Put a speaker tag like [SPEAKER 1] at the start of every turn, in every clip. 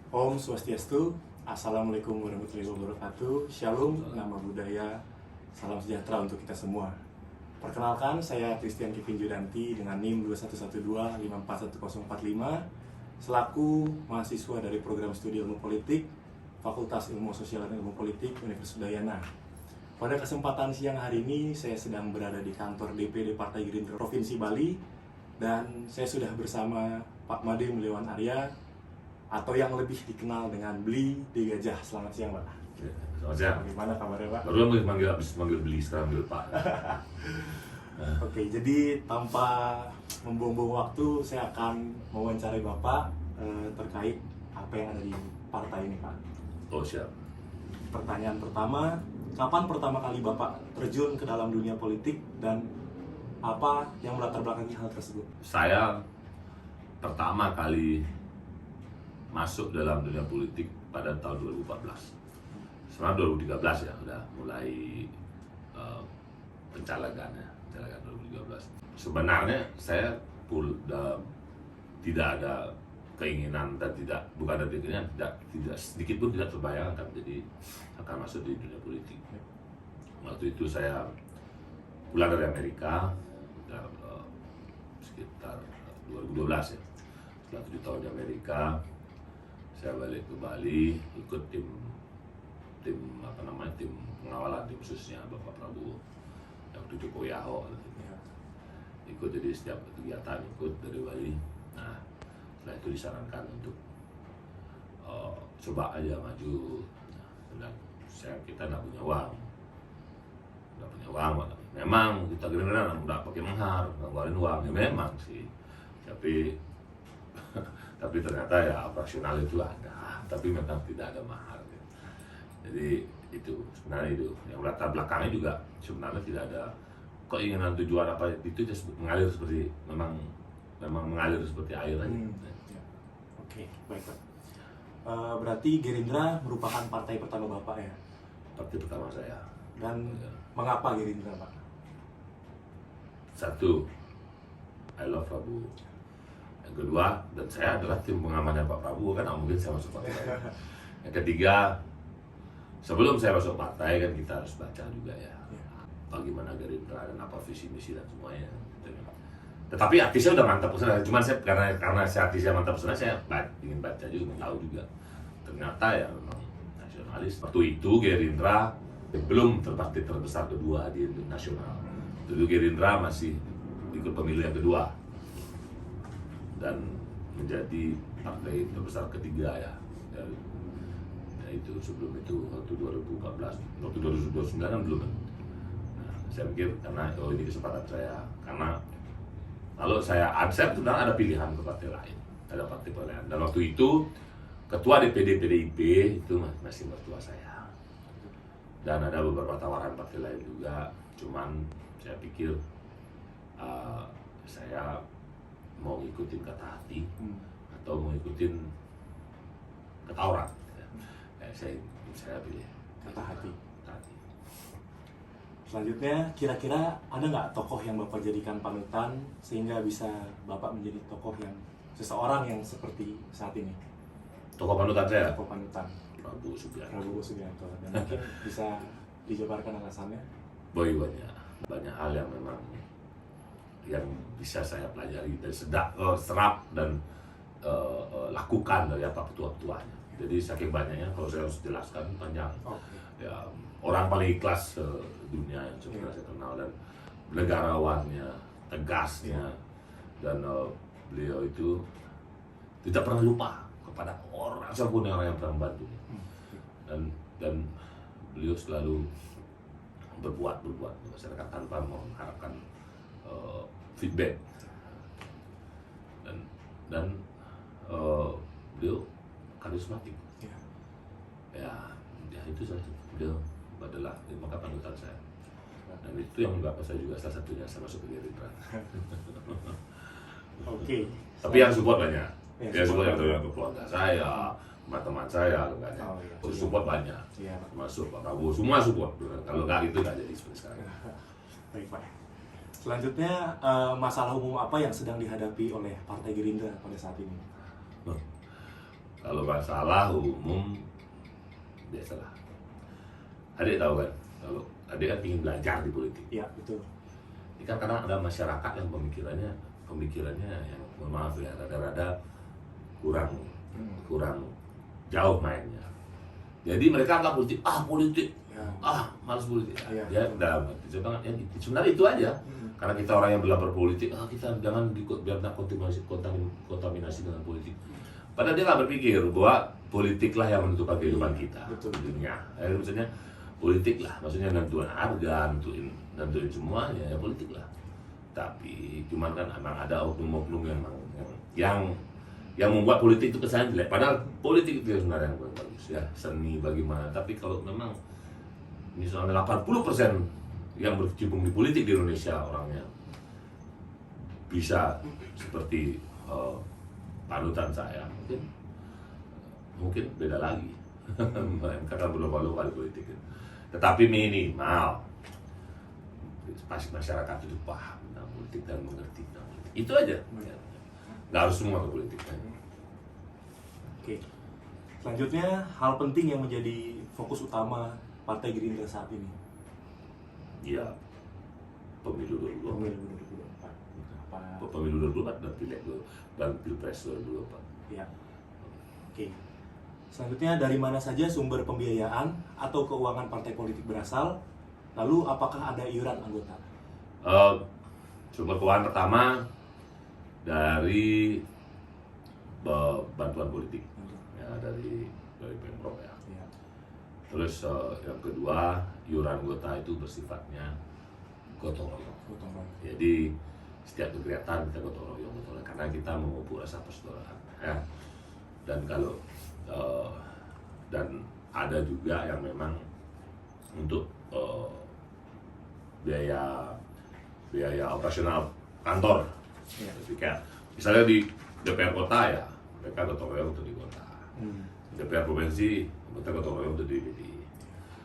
[SPEAKER 1] Om Swastiastu, Assalamualaikum warahmatullahi wabarakatuh, Shalom, nama budaya, salam sejahtera untuk kita semua. Perkenalkan, saya Christian Kevin Judanti dengan NIM 2112541045 selaku mahasiswa dari program studi ilmu politik Fakultas Ilmu Sosial dan Ilmu Politik Universitas Udayana. Pada kesempatan siang hari ini, saya sedang berada di kantor DPD Partai Gerindra Provinsi Bali dan saya sudah bersama Pak Made Mulyawan Arya atau yang lebih dikenal dengan Bli di Gajah. Selamat siang, Pak.
[SPEAKER 2] Selamat siang.
[SPEAKER 1] Bagaimana kabarnya, Pak?
[SPEAKER 2] Baru manggil beli, sekarang manggil Pak.
[SPEAKER 1] Oke, jadi tanpa membuang-buang waktu, saya akan mewawancarai Bapak terkait apa yang ada di partai ini, Pak.
[SPEAKER 2] Oh, siap.
[SPEAKER 1] Pertanyaan pertama, kapan pertama kali Bapak terjun ke dalam dunia politik dan apa yang melatar belakangi hal tersebut?
[SPEAKER 2] Saya pertama kali masuk dalam dunia politik pada tahun 2014. Sebenarnya 2013 ya, udah mulai pencalegan 2013. Sebenarnya saya tidak ada keinginan dan bukan ada keinginan, tidak sedikit pun tidak terbayangkan jadi akan masuk di dunia politik. Waktu itu saya pulang dari Amerika sekitar 2012 ya. Setelah 7 tahun di Amerika, saya balik ke Bali, ikut tim pengawalan, tim khususnya Bapak Prabowo yang waktu Jokowi Ahok. Ikut, jadi setiap kegiatan ikut dari Bali. Nah, setelah itu disarankan untuk coba aja maju. Nah, kita nggak punya uang, memang kita Gerindra nggak pakai mahar, nggak ngeluarin uang, ya memang sih, tapi ternyata ya operasional itu ada, tapi memang tidak ada mahar. Jadi itu sebenarnya itu yang latar belakangnya juga sebenarnya tidak ada keinginan tujuan apa, itu just mengalir seperti memang mengalir seperti air aja.
[SPEAKER 1] Ya. Oke, baik, Pak. Berarti Gerindra merupakan partai pertama Bapak ya?
[SPEAKER 2] Partai pertama saya.
[SPEAKER 1] Dan
[SPEAKER 2] Ya.
[SPEAKER 1] mengapa Gerindra, Pak?
[SPEAKER 2] Satu, I love Prabowo. Yang kedua, dan saya adalah tim pengamannya Pak Prabowo, kan mungkin saya masuk partai. Yang ketiga, sebelum saya masuk partai kan kita harus baca juga ya, bagaimana Gerindra dan apa visi misi dan semuanya. Tetapi hati saya udah mantap kesana, cuman saya karena hati saya mantap kesana, saya ingin baca juga, tahu juga. Ternyata ya memang nasionalis. Waktu itu Gerindra belum partai terbesar kedua di nasional. Dulu Gerindra masih ikut pemilu yang kedua dan menjadi partai terbesar ketiga ya. Itu sebelum itu waktu 2014, waktu 2029 kan belum. Nah, saya pikir karena ini kesempatan saya, karena kalau saya sebenarnya ada pilihan ke partai lain, ada partai lain. Dan waktu itu ketua DPD PDIP itu masih mertua saya. Dan ada beberapa tawaran partai lain juga, cuman saya pikir saya mau ikutin kata hati atau mau ikutin kata orang. Saya pilih
[SPEAKER 1] Kata hati. Selanjutnya, kira-kira ada nggak tokoh yang Bapak jadikan panutan sehingga bisa Bapak menjadi tokoh yang seseorang yang seperti saat ini?
[SPEAKER 2] Tokoh panutan saya,
[SPEAKER 1] Tokoh panutan
[SPEAKER 2] Prabowo Subianto.
[SPEAKER 1] Prabowo Subianto. Dan mungkin bisa dijabarkan alasannya?
[SPEAKER 2] Banyak hal yang memang yang bisa saya pelajari dan serap dan lakukan dari apa petua-petuanya. Jadi saking banyaknya kalau saya harus jelaskan panjang. Ya, orang paling ikhlas dunia yang sebenarnya saya kenal, dan negarawannya, tegasnya, dan beliau itu tidak pernah lupa kepada orang siapapun yang pernah membantu. Dan beliau selalu berbuat di masyarakat tanpa mengharapkan feedback. Dan beliau karismatik. Ya itu saja. Beliau adalah maka panutan saya. Dan itu yang menyebabkan saya juga salah satunya saya masuk ke Gerindra.
[SPEAKER 1] Oke.
[SPEAKER 2] Tapi yang support banyak.
[SPEAKER 1] Ya,
[SPEAKER 2] Support yang dari keluarga saya, teman-teman saya, banyak. Support banyak.
[SPEAKER 1] Iya.
[SPEAKER 2] Masuk Pak Prabowo, semua support. Kalau nggak itu nggak jadi seperti sekarang.
[SPEAKER 1] Baik, Pak. Selanjutnya, masalah umum apa yang sedang dihadapi oleh Partai Gerindra pada saat ini?
[SPEAKER 2] Kalau masalah umum biasalah. Adik tahu kan, kalau adik kan ingin belajar di politik.
[SPEAKER 1] Iya, betul.
[SPEAKER 2] Ini kan karena ada masyarakat yang pemikirannya yang mohon maaf ya rada-rada kurang jauh mainnya. Jadi mereka anggap politik,
[SPEAKER 1] Ya.
[SPEAKER 2] malas politik.
[SPEAKER 1] Iya.
[SPEAKER 2] Ya dalam arti sebenarnya itu aja. Karena kita orang yang belajar politik, kita jangan biar kontaminasi dengan politik. Padahal dia nggak berpikir bahwa politiklah yang menentukan kehidupan kita
[SPEAKER 1] Betul.
[SPEAKER 2] di dunia. Maksudnya politik lah, maksudnya nentuin harga, nentuin semuanya ya politik lah. Tapi cuman kan emang ada oknum-oknum yang membuat politik itu kesan jelek. Padahal politik itu sebenarnya yang bagus ya, seni bagaimana. Tapi kalau memang misalnya 80% yang berkecimpung di politik di Indonesia orangnya bisa seperti panutan saya, mungkin beda lagi. Mereka kan berlomba-lomba di politik. Tetapi minimal masyarakat itu paham tentang politik dan mengerti tentang politik. Itu aja. Nggak harus semua ke politik.
[SPEAKER 1] Oke. Selanjutnya, hal penting yang menjadi fokus utama Partai Gerindra saat ini.
[SPEAKER 2] Iya, pemilu 2024.
[SPEAKER 1] Pemilu 2024. Apa?
[SPEAKER 2] Pemilu 2024 dan pileg dan pilpres 2024.
[SPEAKER 1] Ya. Oke. Selanjutnya, dari mana saja sumber pembiayaan atau keuangan partai politik berasal? Lalu, apakah ada iuran anggota?
[SPEAKER 2] Sumber keuangan pertama dari bantuan politik, ya dari Pemprov ya.
[SPEAKER 1] Ya.
[SPEAKER 2] Terus yang kedua, iuran anggota itu bersifatnya gotong royong.
[SPEAKER 1] Gotong royong.
[SPEAKER 2] Jadi setiap kegiatan kita gotong royong karena kita memupuk rasa persaudaraan. Ya. Dan kalau dan ada juga yang memang untuk biaya operasional kantor.
[SPEAKER 1] Ya.
[SPEAKER 2] Jadi kayak misalnya di DPR kota ya mereka gotong royong untuk di kota. DPR provinsi kita gotong royong untuk di DPD.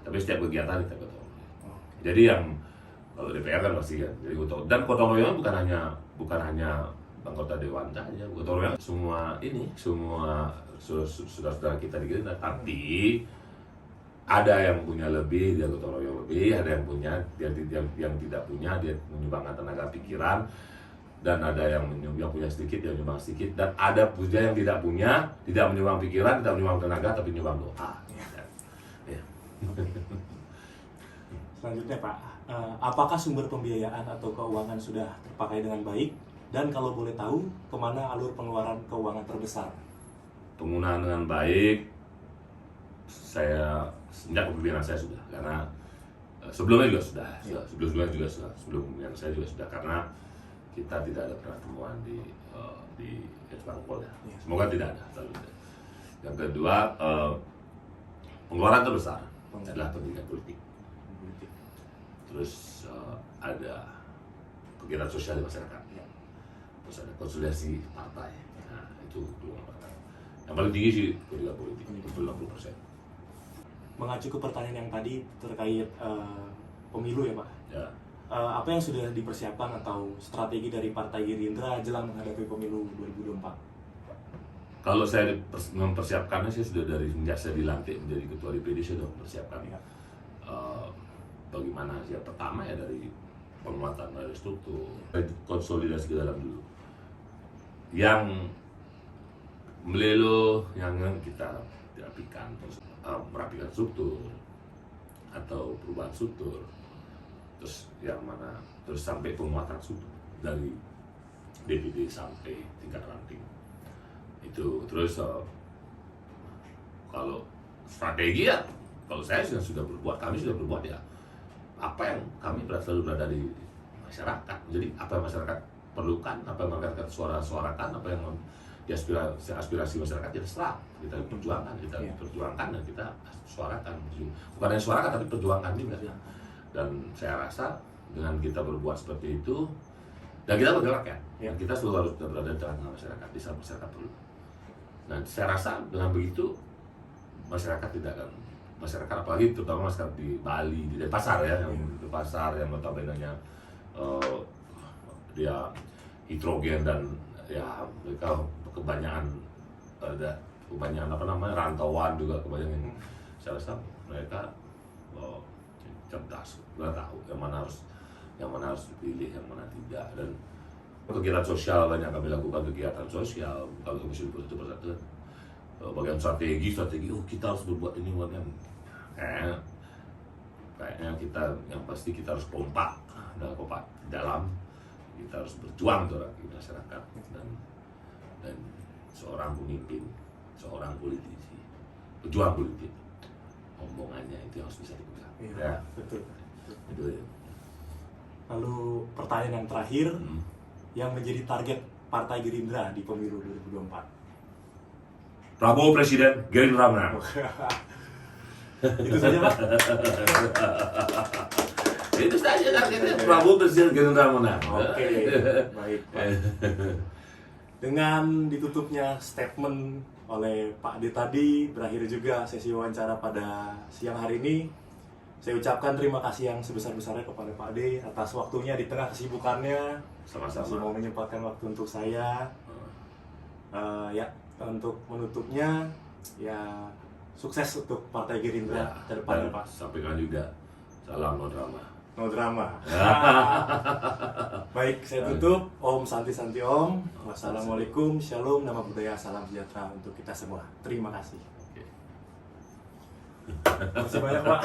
[SPEAKER 2] Tapi setiap kegiatan kita gotong royong. Jadi yang kalau DPR kan pasti kan, jadi gotong royong bukan hanya anggota dewan saja, gotong royong semua saudara-saudara kita di Gerindra. Tapi ada yang punya lebih dia gotong royong lebih, ada yang punya yang tidak punya dia menyumbangkan tenaga pikiran, dan ada yang punya sedikit dia menyumbang sedikit, dan ada juga yang tidak punya, tidak menyumbang pikiran, tidak menyumbang tenaga tapi menyumbang doa. Ya.
[SPEAKER 1] Selanjutnya Pak, apakah sumber pembiayaan atau keuangan sudah terpakai dengan baik? Dan kalau boleh tahu, kemana alur pengeluaran keuangan terbesar?
[SPEAKER 2] Penggunaan dengan baik, saya sejak kepemimpinan saya sudah, karena sebelumnya juga sudah, sebelum kepemimpinan saya juga sudah, karena kita tidak ada pernah temuan di Ex-Bangpol ya. Semoga tidak ada. Yang kedua, pengeluaran terbesar adalah pendidikan politik. Terus ada kegiatan sosial di masyarakat. Terus ada konsolidasi partai. Nah, itu yang paling tinggi sih pendidikan politik, 60%.
[SPEAKER 1] Mengacu ke pertanyaan yang tadi terkait pemilu ya Pak.
[SPEAKER 2] Ya.
[SPEAKER 1] Apa yang sudah dipersiapkan atau strategi dari Partai Gerindra jelang menghadapi pemilu 2024?
[SPEAKER 2] Kalau saya mempersiapkannya, saya sudah dari sejak saya dilantik menjadi ketua DPD saya sudah mempersiapkan.
[SPEAKER 1] Ya.
[SPEAKER 2] Bagaimana sih? Pertama ya dari penguatan dari struktur, konsolidasi ke dalam dulu. Yang melelo yang kita rapikan, merapikan struktur atau perubahan struktur, terus yang mana terus sampai penguatan struktur dari DPD sampai tingkat ranting itu. Terus kalau strategi ya, kalau saya sudah berbuat, kami sudah berbuat ya apa yang kami selalu berada di masyarakat. Jadi apa yang masyarakat perlukan, apa yang masyarakat suarakan, apa yang aspirasi masyarakat ya terserah kita perjuangkan, dan kita suarakan. Bukan hanya suarakan tapi perjuangkan juga. Dan saya rasa dengan kita berbuat seperti itu dan kita bergerak ya, dan kita selalu harus berada di tengah masyarakat, di saat masyarakat perlu. Dan saya rasa dengan begitu masyarakat tidak akan, masyarakat apalagi terutama masyarakat di Bali, di Denpasar ya, yang di pasar yang notabene-nya dia hidrogen dan ya mereka kebanyakan ada kebanyakan rantauan juga kebanyakan. Saya rasa mereka cerdas, nggak tahu yang mana harus dipilih, yang mana tidak. Dan kegiatan sosial banyak kami lakukan, kegiatan sosial kalau Komisi 21 Persatuan, bagian strategi, kita harus berbuat ini, buat yang kayaknya kita yang pasti kita harus kompak dalam kita harus berjuang tuh di masyarakat, dan seorang pemimpin, seorang politisi, pejuang politik, omongannya itu harus bisa dipegang.
[SPEAKER 1] Iya, betul.
[SPEAKER 2] Itu ya.
[SPEAKER 1] Lalu pertanyaan yang terakhir, yang menjadi target Partai Gerindra di pemilu 2024.
[SPEAKER 2] Prabowo Presiden, Gerindra menang.
[SPEAKER 1] Itu saja, Pak.
[SPEAKER 2] Itu saja targetnya, Prabowo Presiden, Gerindra menang.
[SPEAKER 1] Oke, baik, Pak. Dengan ditutupnya statement oleh Pak D tadi, berakhir juga sesi wawancara pada siang hari ini. Saya ucapkan terima kasih yang sebesar-besarnya kepada Pak D atas waktunya di tengah kesibukannya.
[SPEAKER 2] Sama-sama.
[SPEAKER 1] Masih mau menyempatkan waktu untuk saya. Ya, untuk menutupnya, ya sukses untuk Partai Gerindra ke depan,
[SPEAKER 2] dan
[SPEAKER 1] Pak.
[SPEAKER 2] sampaikan juga salam no drama.
[SPEAKER 1] No drama. Baik, saya tutup. Om Santi Santi Om. Wassalamualaikum, Shalom, nama budaya, salam sejahtera untuk kita semua. Terima kasih. Terima kasih banyak, Pak.